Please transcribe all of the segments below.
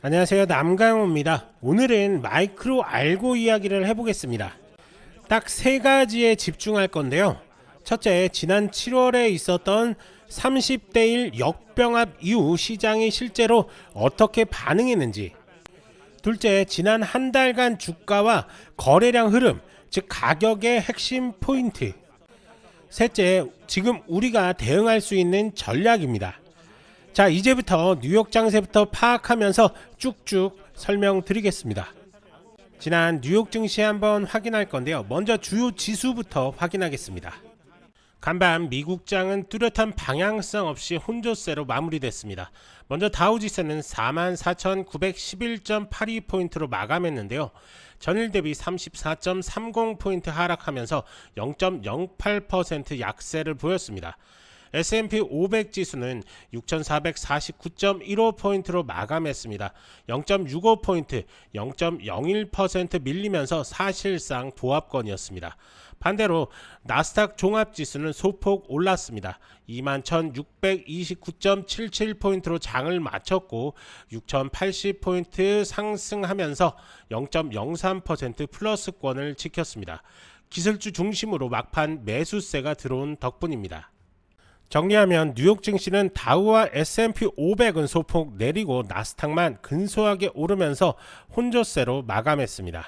안녕하세요, 남강호입니다. 오늘은 마이크로 알고 이야기를 해보겠습니다. 딱 세 가지에 집중할 건데요. 첫째, 지난 7월에 있었던 30대 1 역병합 이후 시장이 실제로 어떻게 반응했는지. 둘째, 지난 한 달간 주가와 거래량 흐름, 즉 가격의 핵심 포인트. 셋째, 지금 우리가 대응할 수 있는 전략입니다. 자, 이제부터 뉴욕 장세부터 파악하면서 쭉쭉 설명드리겠습니다. 지난 뉴욕 증시 한번 확인할 건데요. 먼저 주요 지수부터 확인하겠습니다. 간밤 미국장은 뚜렷한 방향성 없이 혼조세로 마무리됐습니다. 먼저 다우지수는 44,911.82포인트로 마감했는데요. 전일 대비 34.30포인트 하락하면서 0.08% 약세를 보였습니다. S&P 500 지수는 6,449.15포인트로 마감했습니다. 0.65포인트, 0.01% 밀리면서 사실상 보합권이었습니다. 반대로 나스닥 종합지수는 소폭 올랐습니다. 21,629.77포인트로 장을 마쳤고 6,080포인트 상승하면서 0.03% 플러스권을 지켰습니다. 기술주 중심으로 막판 매수세가 들어온 덕분입니다. 정리하면 뉴욕 증시는 다우와 S&P 500은 소폭 내리고 나스닥만 근소하게 오르면서 혼조세로 마감했습니다.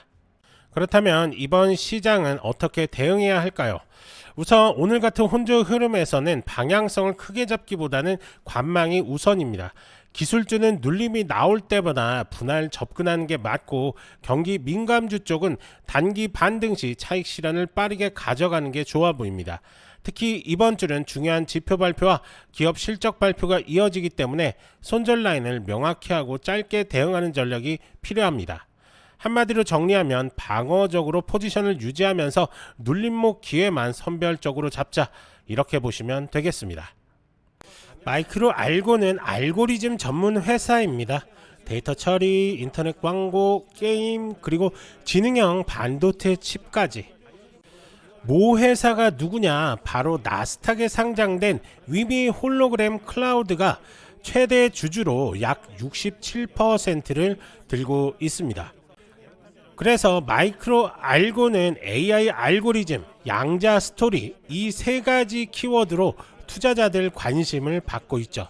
그렇다면 이번 시장은 어떻게 대응해야 할까요? 우선 오늘 같은 혼조 흐름에서는 방향성을 크게 잡기보다는 관망이 우선입니다. 기술주는 눌림이 나올 때보다 분할 접근하는 게 맞고 경기 민감주 쪽은 단기 반등 시 차익 실현을 빠르게 가져가는 게 좋아 보입니다. 특히 이번 주는 중요한 지표 발표와 기업 실적 발표가 이어지기 때문에 손절 라인을 명확히 하고 짧게 대응하는 전략이 필요합니다. 한마디로 정리하면 방어적으로 포지션을 유지하면서 눌림목 기회만 선별적으로 잡자, 이렇게 보시면 되겠습니다. 마이크로 알고는 알고리즘 전문 회사입니다. 데이터 처리, 인터넷 광고, 게임, 그리고 지능형 반도체 칩까지. 모 회사가 누구냐? 바로 나스닥에 상장된 위미 홀로그램 클라우드가 최대 주주로 약 67%를 들고 있습니다. 그래서 마이크로 알고는 AI 알고리즘, 양자 스토리, 이 세 가지 키워드로 투자자들 관심을 받고 있죠.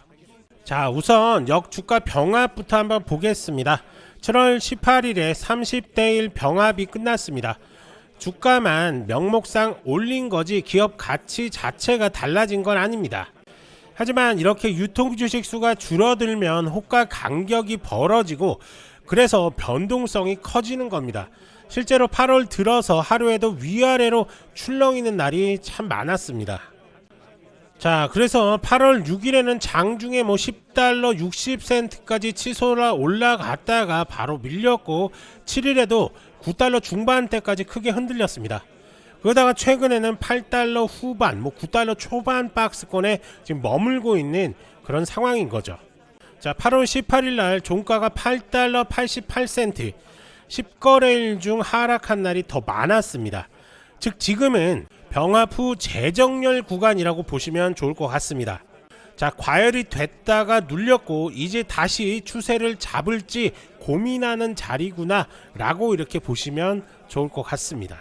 자, 우선 역주가 병합부터 한번 보겠습니다. 7월 18일에 30대 1 병합이 끝났습니다. 주가만 명목상 올린 거지 기업 가치 자체가 달라진 건 아닙니다. 하지만 이렇게 유통 주식 수가 줄어들면 호가 간격이 벌어지고 그래서 변동성이 커지는 겁니다. 실제로 8월 들어서 하루에도 위아래로 출렁이는 날이 참 많았습니다. 자, 그래서 8월 6일에는 장중에 $10 60센트까지 치솟아 올라갔다가 바로 밀렸고 7일에도 $9 중반대까지 크게 흔들렸습니다. 그러다가 최근에는 $8 후반, $9 초반 박스권에 지금 머물고 있는 그런 상황인 거죠. 자, 8월 18일 날 종가가 $8 88센트, 10거래일 중 하락한 날이 더 많았습니다. 즉 지금은 병합 후 재정렬 구간이라고 보시면 좋을 것 같습니다. 자, 과열이 됐다가 눌렸고 이제 다시 추세를 잡을지 고민하는 자리구나 라고 이렇게 보시면 좋을 것 같습니다.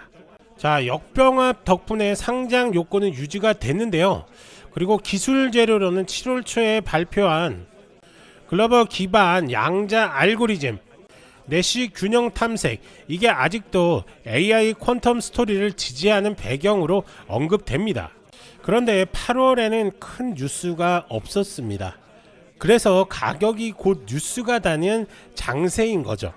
자, 역병합 덕분에 상장 요건은 유지가 됐는데요. 그리고 기술 재료로는 7월 초에 발표한 글로벌 기반 양자 알고리즘, 내시 균형 탐색, 이게 아직도 AI 퀀텀 스토리를 지지하는 배경으로 언급됩니다. 그런데 8월에는 큰 뉴스가 없었습니다. 그래서 가격이 곧 뉴스가 다는 장세인 거죠.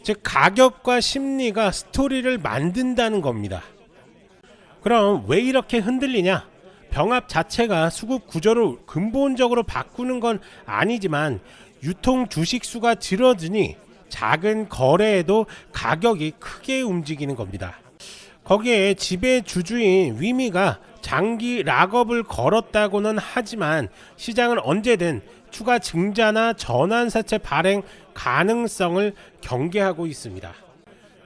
즉 가격과 심리가 스토리를 만든다는 겁니다. 그럼 왜 이렇게 흔들리냐? 병합 자체가 수급 구조를 근본적으로 바꾸는 건 아니지만 유통 주식 수가 줄어드니 작은 거래에도 가격이 크게 움직이는 겁니다. 거기에 지배 주주인 위미가 장기 락업을 걸었다고는 하지만 시장은 언제든 추가 증자나 전환사채 발행 가능성을 경계하고 있습니다.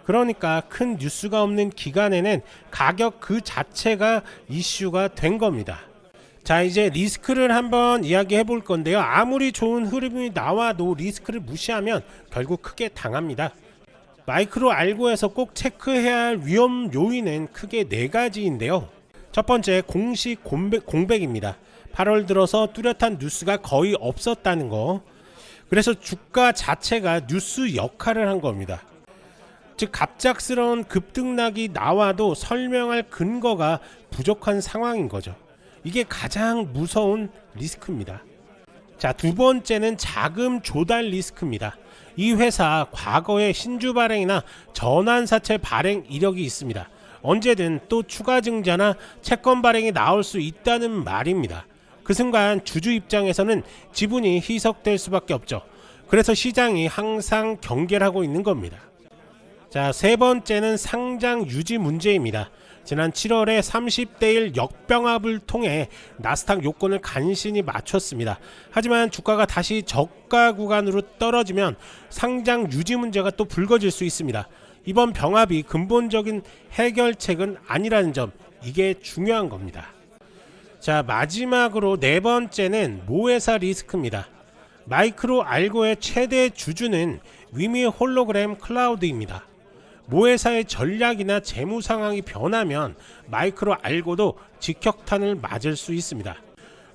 그러니까 큰 뉴스가 없는 기간에는 가격 그 자체가 이슈가 된 겁니다. 자, 이제 리스크를 한번 이야기해 볼 건데요. 아무리 좋은 흐름이 나와도 리스크를 무시하면 결국 크게 당합니다. 마이크로 알고에서 꼭 체크해야 할 위험 요인은 크게 4가지인데요. 첫 번째, 공식 공백입니다. 8월 들어서 뚜렷한 뉴스가 거의 없었다는 거. 그래서 주가 자체가 뉴스 역할을 한 겁니다. 즉 갑작스러운 급등락이 나와도 설명할 근거가 부족한 상황인 거죠. 이게 가장 무서운 리스크입니다. 자, 두 번째는 자금 조달 리스크입니다. 이 회사 과거에 신주 발행이나 전환사채 발행 이력이 있습니다. 언제든 또 추가 증자나 채권 발행이 나올 수 있다는 말입니다. 그 순간 주주 입장에서는 지분이 희석될 수밖에 없죠. 그래서 시장이 항상 경계를 하고 있는 겁니다. 자, 세 번째는 상장 유지 문제입니다. 지난 7월에 30대1 역병합을 통해 나스닥 요건을 간신히 맞췄습니다. 하지만 주가가 다시 저가 구간으로 떨어지면 상장 유지 문제가 또 불거질 수 있습니다. 이번 병합이 근본적인 해결책은 아니라는 점, 이게 중요한 겁니다. 자, 마지막으로 네 번째는 모회사 리스크입니다. 마이크로 알고의 최대 주주는 위미 홀로그램 클라우드입니다. 모회사의 전략이나 재무 상황이 변하면 마이크로 알고도 직격탄을 맞을 수 있습니다.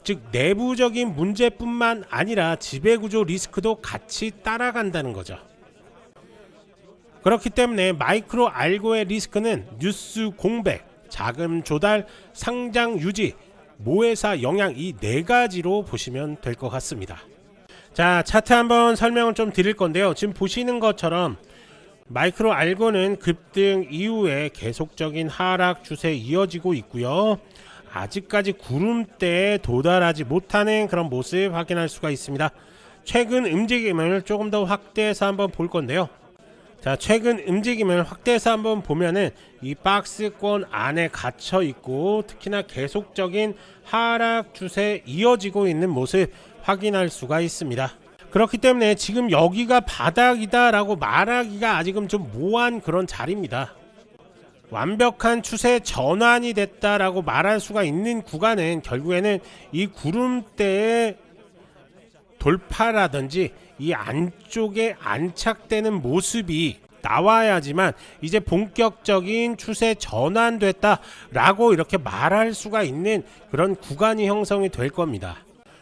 즉 내부적인 문제뿐만 아니라 지배구조 리스크도 같이 따라간다는 거죠. 그렇기 때문에 마이크로 알고의 리스크는 뉴스 공백, 자금 조달, 상장 유지, 모회사 영향, 이 4가지로 보시면 될 것 같습니다. 자, 차트 한번 설명을 좀 드릴 건데요. 지금 보시는 것처럼 마이크로 알고는 급등 이후에 계속적인 하락 추세 이어지고 있고요. 아직까지 구름대에 도달하지 못하는 그런 모습 확인할 수가 있습니다. 최근 움직임을 조금 더 확대해서 한번 볼 건데요. 자, 최근 움직임을 확대해서 한번 보면은 이 박스권 안에 갇혀 있고 특히나 계속적인 하락 추세 이어지고 있는 모습 확인할 수가 있습니다. 그렇기 때문에 지금 여기가 바닥이다 라고 말하기가 아직은 좀 모호한 그런 자리입니다. 완벽한 추세 전환이 됐다라고 말할 수가 있는 구간은 결국에는 이 구름대의 돌파라든지 이 안쪽에 안착되는 모습이 나와야지만 이제 본격적인 추세 전환됐다라고 이렇게 말할 수가 있는 그런 구간이 형성이 될 겁니다.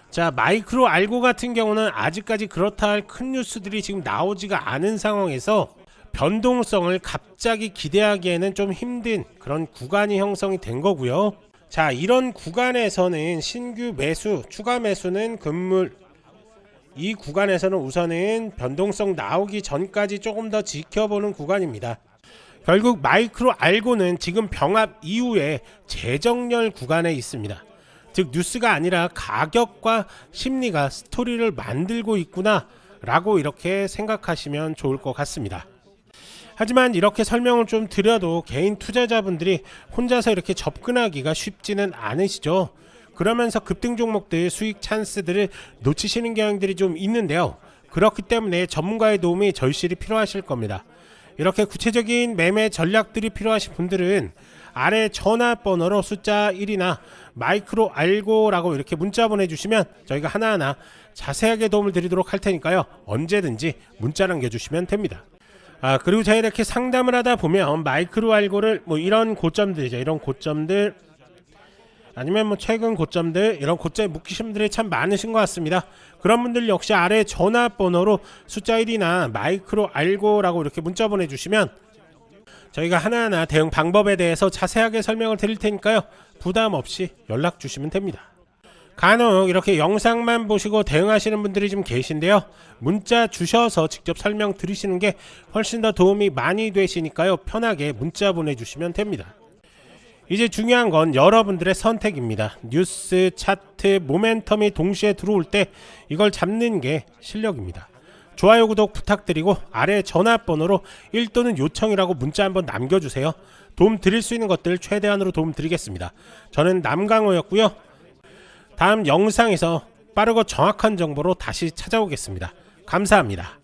자, 마이크로 알고 같은 경우는 아직까지 그렇다 할 큰 뉴스들이 지금 나오지가 않은 상황에서 변동성을 갑자기 기대하기에는 좀 힘든 그런 구간이 형성이 된 거고요. 자, 이런 구간에서는 신규 매수, 추가 매수는 금물, 이 구간에서는 우선은 변동성 나오기 전까지 조금 더 지켜보는 구간입니다. 결국 마이크로 알고는 지금 병합 이후에 재정렬 구간에 있습니다. 즉 뉴스가 아니라 가격과 심리가 스토리를 만들고 있구나 라고 이렇게 생각하시면 좋을 것 같습니다. 하지만 이렇게 설명을 좀 드려도 개인 투자자분들이 혼자서 이렇게 접근하기가 쉽지는 않으시죠. 그러면서 급등 종목들 수익 찬스들을 놓치시는 경향들이 좀 있는데요. 그렇기 때문에 전문가의 도움이 절실히 필요하실 겁니다. 이렇게 구체적인 매매 전략들이 필요하신 분들은 아래 전화번호로 숫자 1이나 마이크로 알고라고 이렇게 문자 보내주시면 저희가 하나하나 자세하게 도움을 드리도록 할 테니까요. 언제든지 문자 남겨주시면 됩니다. 그리고 제가 이렇게 상담을 하다 보면 마이크로 알고를 이런 고점들이죠. 이런 고점들 아니면 최근 고점들, 이런 고점에 묶이신 분들이 참 많으신 것 같습니다. 그런 분들 역시 아래 전화번호로 숫자 1이나 마이크로 알고라고 이렇게 문자 보내주시면 저희가 하나하나 대응 방법에 대해서 자세하게 설명을 드릴 테니까요. 부담 없이 연락 주시면 됩니다. 간혹 이렇게 영상만 보시고 대응하시는 분들이 좀 계신데요. 문자 주셔서 직접 설명 드리시는 게 훨씬 더 도움이 많이 되시니까요. 편하게 문자 보내주시면 됩니다. 이제 중요한 건 여러분들의 선택입니다. 뉴스, 차트, 모멘텀이 동시에 들어올 때 이걸 잡는 게 실력입니다. 좋아요, 구독 부탁드리고 아래 전화번호로 1 또는 요청이라고 문자 한번 남겨주세요. 도움 드릴 수 있는 것들 최대한으로 도움 드리겠습니다. 저는 남강호였고요. 다음 영상에서 빠르고 정확한 정보로 다시 찾아오겠습니다. 감사합니다.